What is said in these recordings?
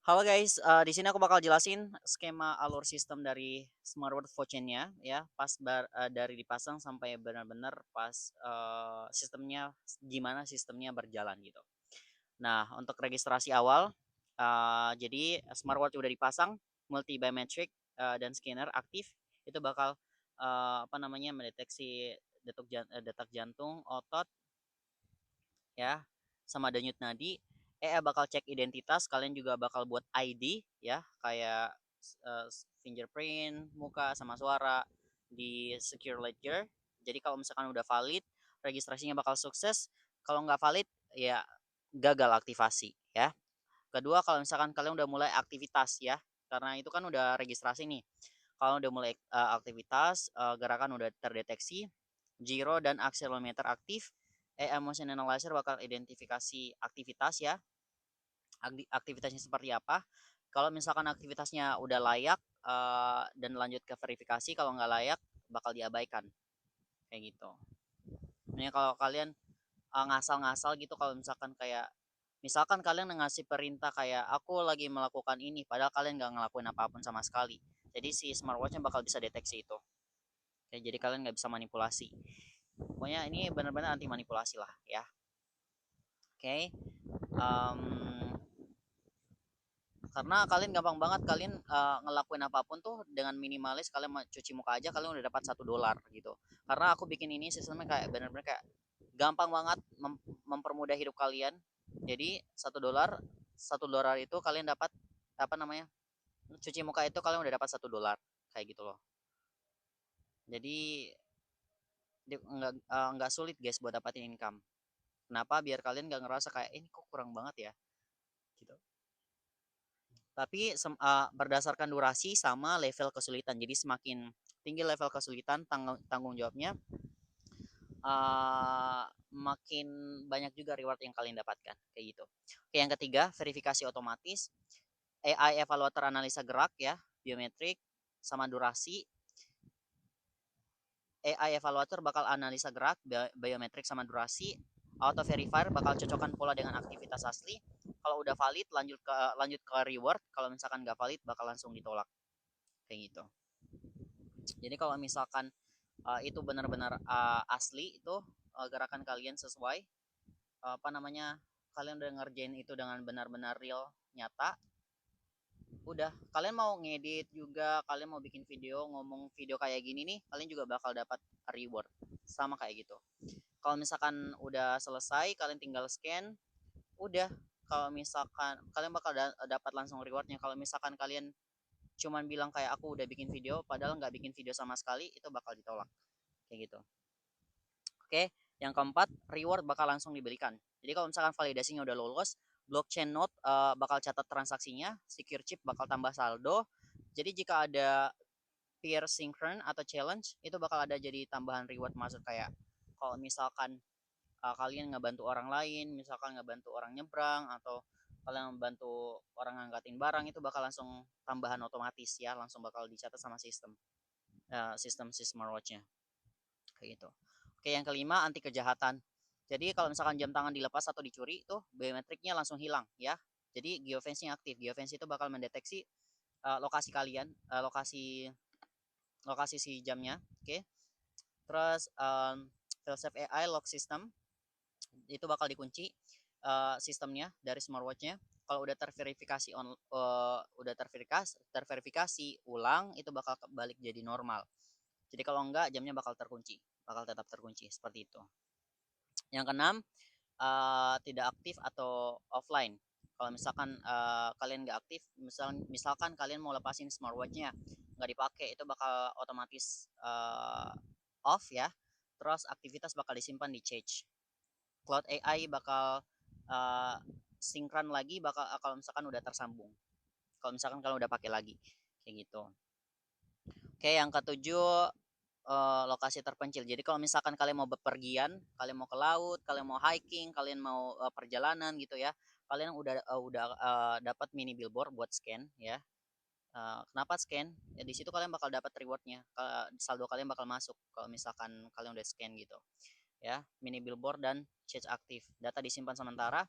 Halo guys, di sini aku bakal jelasin skema alur sistem dari smartwatch Vochen-nya ya, dari dipasang sampai benar-benar pas sistemnya gimana sistemnya berjalan gitu. Nah, untuk registrasi awal, jadi smartwatch udah dipasang, multi biometric dan scanner aktif, itu bakal apa namanya mendeteksi detak jantung, otot ya, sama denyut nadi. Bakal cek identitas, kalian juga bakal buat ID ya, kayak fingerprint, muka sama suara di secure ledger. Jadi kalau misalkan udah valid, registrasinya bakal sukses. Kalau nggak valid, ya gagal aktivasi ya. Kedua, kalau misalkan kalian udah mulai aktivitas ya, karena itu kan udah registrasi nih. Kalau udah mulai aktivitas, gerakan udah terdeteksi, gyro dan accelerometer aktif, motion analyzer bakal identifikasi aktivitas ya, aktivitasnya seperti apa. Kalau misalkan aktivitasnya udah layak dan lanjut ke verifikasi, kalau nggak layak bakal diabaikan kayak gitu. Ini kalau kalian ngasal-ngasal gitu, kalau misalkan kalian ngasih perintah kayak aku lagi melakukan ini padahal kalian nggak ngelakuin apapun sama sekali, jadi si smartwatchnya bakal bisa deteksi itu. Oke, jadi kalian nggak bisa manipulasi. Pokoknya ini benar-benar anti manipulasi lah ya. Oke. um, karena kalian gampang banget kalian ngelakuin apapun tuh dengan minimalis, kalian cuci muka aja kalian udah dapat $1 gitu. Karena aku bikin ini sistemnya kayak benar-benar kayak gampang banget mempermudah hidup kalian. Jadi $1 itu kalian dapat apa namanya, cuci muka itu kalian udah dapat $1 kayak gitu loh. Jadi nggak sulit guys buat dapatin income. Kenapa? Biar kalian nggak ngerasa kayak ini kok kurang banget ya gitu. Tapi berdasarkan durasi sama level kesulitan. Jadi semakin tinggi level kesulitan, tanggung jawabnya makin banyak juga reward yang kalian dapatkan kayak gitu. Oke, yang ketiga, verifikasi otomatis. AI evaluator analisa gerak ya, biometrik sama durasi. AI evaluator bakal analisa gerak, biometrik sama durasi. Auto verifier bakal cocokkan pola dengan aktivitas asli. Kalau udah valid lanjut ke reward. Kalau misalkan nggak valid bakal langsung ditolak kayak gitu. Jadi kalau misalkan itu benar-benar asli itu, gerakan kalian sesuai, apa namanya, kalian udah ngerjain itu dengan benar-benar real nyata, udah kalian mau ngedit juga, kalian mau bikin video, ngomong video kayak gini nih, kalian juga bakal dapat reward sama kayak gitu. Kalau misalkan udah selesai kalian tinggal scan, udah. Kalau misalkan kalian bakal dapat langsung rewardnya. Kalau misalkan kalian cuman bilang kayak aku udah bikin video padahal nggak bikin video sama sekali, itu bakal ditolak kayak gitu. Oke, yang keempat, reward bakal langsung diberikan. Jadi kalau misalkan validasinya udah lolos, blockchain node bakal catat transaksinya, secure chip bakal tambah saldo. Jadi jika ada peer synchron atau challenge, itu bakal ada jadi tambahan reward, masuk kayak kalau misalkan kalian ngebantu orang lain, misalkan ngebantu orang nyebrang atau kalian membantu orang ngangkatin barang, itu bakal langsung tambahan otomatis ya, langsung bakal dicatat sama sistem si smartwatchnya kayak gitu. Oke, yang kelima, anti kejahatan. Jadi kalau misalkan jam tangan dilepas atau dicuri, tuh biometriknya langsung hilang ya. Jadi geofence-nya aktif. Geofence itu bakal mendeteksi lokasi kalian, lokasi si jamnya. Oke. Terus Failsafe AI lock system itu bakal dikunci sistemnya dari smartwatchnya. Kalau udah terverifikasi ulang, itu bakal balik jadi normal. Jadi kalau enggak, jamnya bakal tetap terkunci seperti itu. Yang keenam, tidak aktif atau offline. Kalau misalkan kalian nggak aktif, misalkan kalian mau lepasin smartwatchnya nggak dipakai, itu bakal otomatis off ya. Terus aktivitas bakal disimpan di cache. Cloud AI bakal uh, sinkron lagi, bakal kalau misalkan udah tersambung. Kalau misalkan kalian udah pakai lagi kayak gitu. Oke, yang ketujuh, lokasi terpencil. Jadi kalau misalkan kalian mau bepergian, kalian mau ke laut, kalian mau hiking, kalian mau perjalanan gitu ya, kalian udah dapat mini billboard buat scan ya. Kenapa scan? Ya di situ kalian bakal dapat rewardnya. Saldo kalian bakal masuk kalau misalkan kalian udah scan gitu. Ya, mini billboard dan chat aktif. Data disimpan sementara.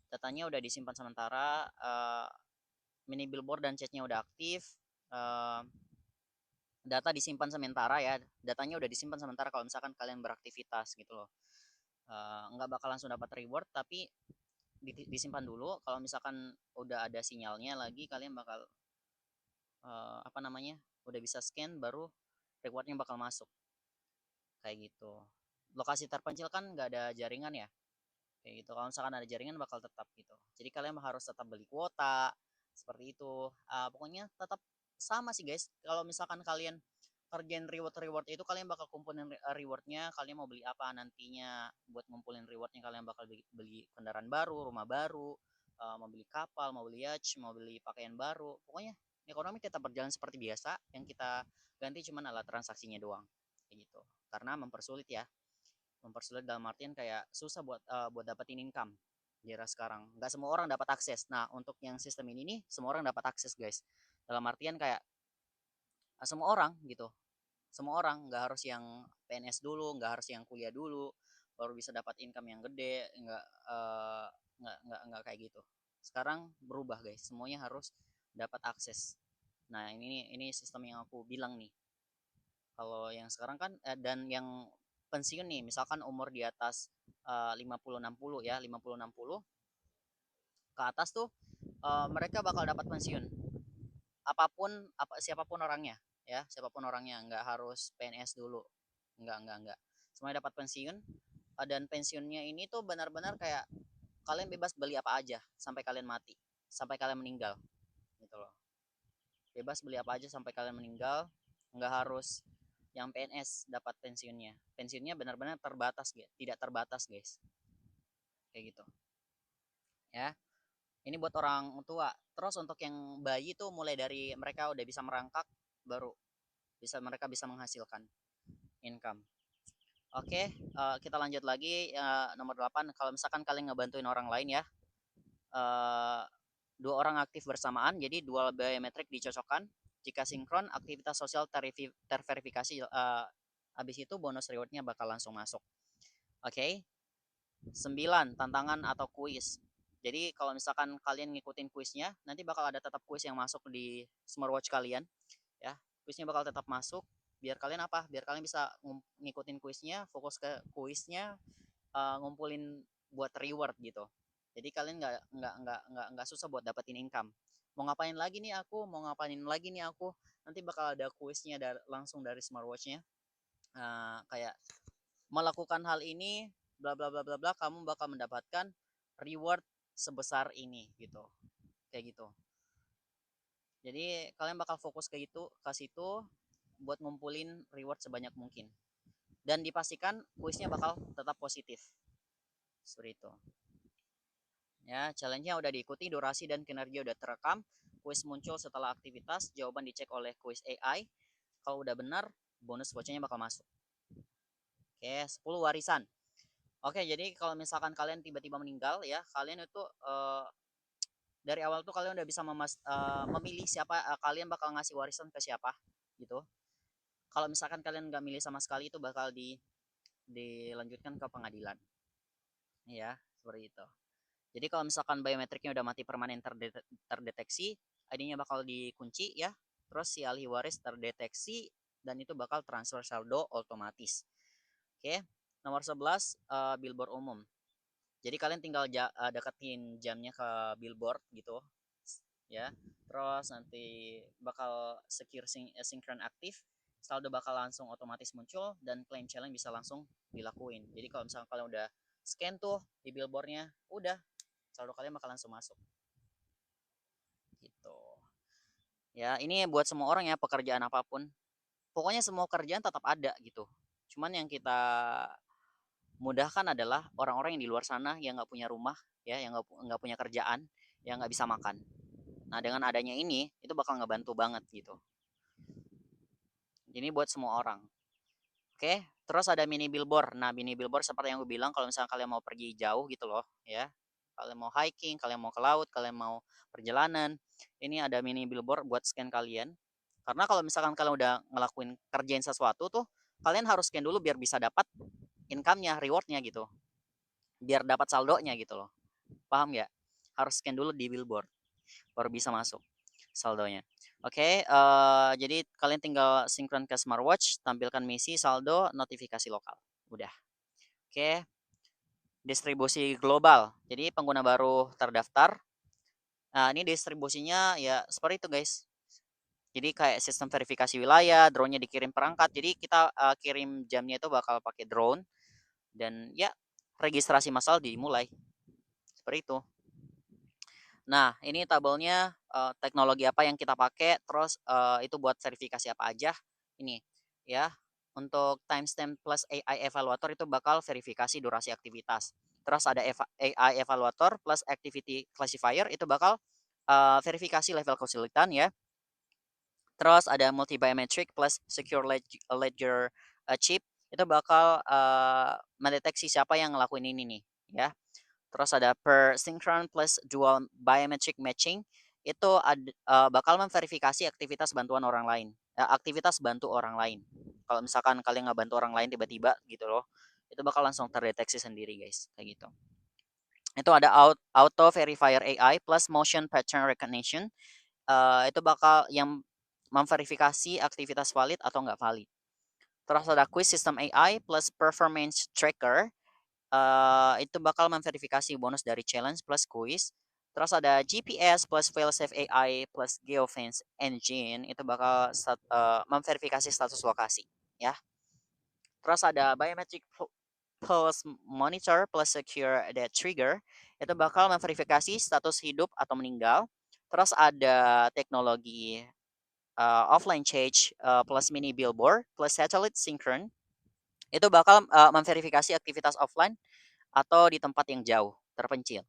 Datanya udah disimpan sementara. mini billboard dan chatnya udah aktif, data disimpan sementara ya, datanya udah disimpan sementara kalau misalkan kalian beraktivitas gitu loh. Nggak bakal langsung dapat reward, tapi disimpan dulu. Kalau misalkan udah ada sinyalnya lagi, kalian bakal apa namanya, udah bisa scan, baru rewardnya bakal masuk kayak gitu. Lokasi terpencil kan nggak ada jaringan ya, kayak gitu. Kalau misalkan ada jaringan bakal tetap gitu, jadi kalian harus tetap beli kuota seperti itu. Pokoknya tetap sama sih guys. Kalau misalkan kalian kerjain reward itu, kalian bakal kumpulin rewardnya. Kalian mau beli apa nantinya buat ngumpulin rewardnya, kalian bakal beli kendaraan baru, rumah baru, mau beli kapal, mau beli yacht, mau beli pakaian baru. Pokoknya ekonomi tetap berjalan seperti biasa, yang kita ganti cuman alat transaksinya doang kayak gitu. Karena mempersulit ya, mempersulit dalam artian kayak susah buat dapetin income di era sekarang. Nggak semua orang dapat akses. Nah, untuk yang sistem ini nih, semua orang dapat akses guys. Dalam artian kayak semua orang gitu, semua orang, nggak harus yang PNS dulu, nggak harus yang kuliah dulu baru bisa dapat income yang gede. Nggak kayak gitu. Sekarang berubah guys, semuanya harus dapat akses. Nah, ini sistem yang aku bilang nih. Kalau yang sekarang kan dan yang pensiun nih, misalkan umur di atas 50-60 ya, 50-60 ke atas tuh, mereka bakal dapat pensiun. Siapapun orangnya ya, siapapun orangnya, nggak harus PNS dulu. Nggak. Semuanya dapat pensiun, dan pensiunnya ini tuh benar-benar kayak kalian bebas beli apa aja sampai kalian mati, sampai kalian meninggal gitu loh. Bebas beli apa aja sampai kalian meninggal, nggak harus yang PNS dapat pensiunnya. Pensiunnya benar-benar terbatas, tidak terbatas guys, kayak gitu ya. Ini buat orang tua. Terus untuk yang bayi tuh mulai dari mereka udah bisa merangkak, baru mereka bisa menghasilkan income. Oke, kita lanjut lagi. Nomor 8, kalau misalkan kalian ngebantuin orang lain ya, eh, dua orang aktif bersamaan, jadi dual biometrik dicocokkan. Jika sinkron, aktivitas sosial terverifikasi. Habis itu bonus rewardnya bakal langsung masuk. Oke. 9, tantangan atau kuis. Jadi kalau misalkan kalian ngikutin kuisnya, nanti bakal ada tetap kuis yang masuk di smartwatch kalian ya. Kuisnya bakal tetap masuk, biar kalian apa? Biar kalian bisa ngikutin kuisnya, fokus ke kuisnya, ngumpulin buat reward gitu. Jadi kalian nggak susah buat dapetin income. Mau ngapain lagi nih aku? Mau ngapain lagi nih aku? Nanti bakal ada kuisnya langsung dari smartwatchnya. Kayak melakukan hal ini, bla bla bla bla bla, kamu bakal mendapatkan reward sebesar ini gitu, kayak gitu. Jadi kalian bakal fokus ke situ buat ngumpulin reward sebanyak mungkin, dan dipastikan kuisnya bakal tetap positif seperti itu ya. Challenge-nya udah diikuti, durasi dan kinerja udah terekam, kuis muncul setelah aktivitas, jawaban dicek oleh kuis AI. Kalau udah benar, bonus vouchernya bakal masuk. Oke, 10 warisan. Oke, jadi kalau misalkan kalian tiba-tiba meninggal ya, kalian itu dari awal tuh kalian udah bisa memilih siapa kalian bakal ngasih warisan ke siapa gitu. Kalau misalkan kalian nggak milih sama sekali, itu bakal dilanjutkan ke pengadilan. Ya, seperti itu. Jadi kalau misalkan biometriknya udah mati permanen terdeteksi, ID-nya bakal dikunci ya. Terus si ahli waris terdeteksi, dan itu bakal transfer saldo otomatis. Oke. Nomor 11, billboard umum. Jadi kalian tinggal deketin jamnya ke billboard gitu ya. Terus nanti bakal secure synchron aktif, saldo bakal langsung otomatis muncul, dan claim challenge bisa langsung dilakuin. Jadi kalau misalkan kalian udah scan tuh di billboardnya, udah saldo kalian bakal langsung masuk gitu ya. Ini buat semua orang ya, pekerjaan apapun, pokoknya semua kerjaan tetap ada gitu. Cuman yang kita mudahkan adalah orang-orang yang di luar sana, yang nggak punya rumah ya, yang nggak punya kerjaan, yang nggak bisa makan. Nah, dengan adanya ini, itu bakal ngebantu banget gitu. Ini buat semua orang. Oke, terus ada mini billboard. Nah, mini billboard seperti yang gue bilang, kalau misalnya kalian mau pergi jauh gitu loh ya, kalian mau hiking, kalian mau ke laut, kalian mau perjalanan, ini ada mini billboard buat scan kalian. Karena kalau misalkan kalian udah ngelakuin kerjain sesuatu tuh, kalian harus scan dulu biar bisa dapat income-nya, reward-nya gitu. Biar dapat saldonya gitu loh. Paham nggak? Harus scan dulu di billboard baru bisa masuk. saldonya. Oke, jadi kalian tinggal sinkron ke smartwatch, tampilkan misi, saldo, notifikasi lokal. Udah. Oke, distribusi global. Jadi pengguna baru terdaftar. Nah, ini distribusinya ya seperti itu, guys. Jadi kayak sistem verifikasi wilayah, drone-nya dikirim perangkat. Jadi kita kirim jamnya itu bakal pakai drone dan ya registrasi massal dimulai. Seperti itu. Nah, ini tabelnya teknologi apa yang kita pakai, terus itu buat verifikasi apa aja. Ini ya. Untuk timestamp plus AI evaluator itu bakal verifikasi durasi aktivitas. Terus ada AI evaluator plus activity classifier itu bakal verifikasi level kesulitan ya. Terus ada multi biometric plus secure ledger chip itu bakal mendeteksi siapa yang ngelakuin ini nih ya. Terus ada per synchron plus dual biometric matching itu bakal memverifikasi aktivitas bantuan orang lain. Aktivitas bantu orang lain. Kalau misalkan kalian nggak bantu orang lain tiba-tiba gitu loh, itu bakal langsung terdeteksi sendiri guys, kayak gitu. Itu ada auto verifier AI plus motion pattern recognition. Itu bakal yang memverifikasi aktivitas valid atau nggak valid. Terus ada quiz system AI plus performance tracker. Itu bakal memverifikasi bonus dari challenge plus quiz. Terus ada GPS plus failsafe AI plus geofence engine itu bakal memverifikasi status lokasi ya. Terus ada biometric plus monitor plus secure death trigger itu bakal memverifikasi status hidup atau meninggal. Terus ada teknologi offline charge plus mini billboard plus satellite synchron itu bakal memverifikasi aktivitas offline atau di tempat yang jauh terpencil.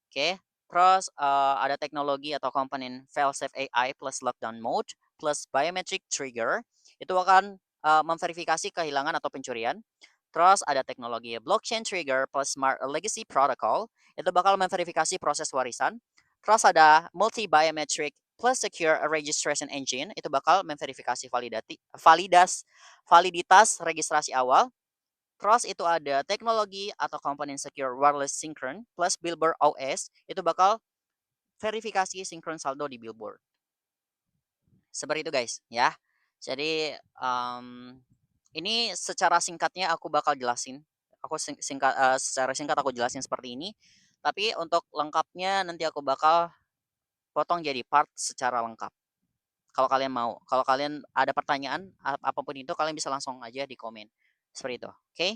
Oke, terus ada teknologi atau komponen failsafe AI plus lockdown mode plus biometric trigger itu akan memverifikasi kehilangan atau pencurian. Terus ada teknologi blockchain trigger plus smart legacy protocol itu bakal memverifikasi proses warisan. Terus ada multi biometric plus secure registration engine itu bakal memverifikasi validitas registrasi awal. Terus itu ada teknologi atau komponen secure wireless synchron plus Billboard OS itu bakal verifikasi sinkron saldo di Billboard. Seperti itu guys ya. Jadi ini secara singkatnya aku bakal jelasin. Aku secara singkat aku jelasin seperti ini. Tapi untuk lengkapnya nanti aku bakal potong jadi part secara lengkap. Kalau kalian mau, kalau kalian ada pertanyaan apapun itu kalian bisa langsung aja di komen. Seperti itu. Oke?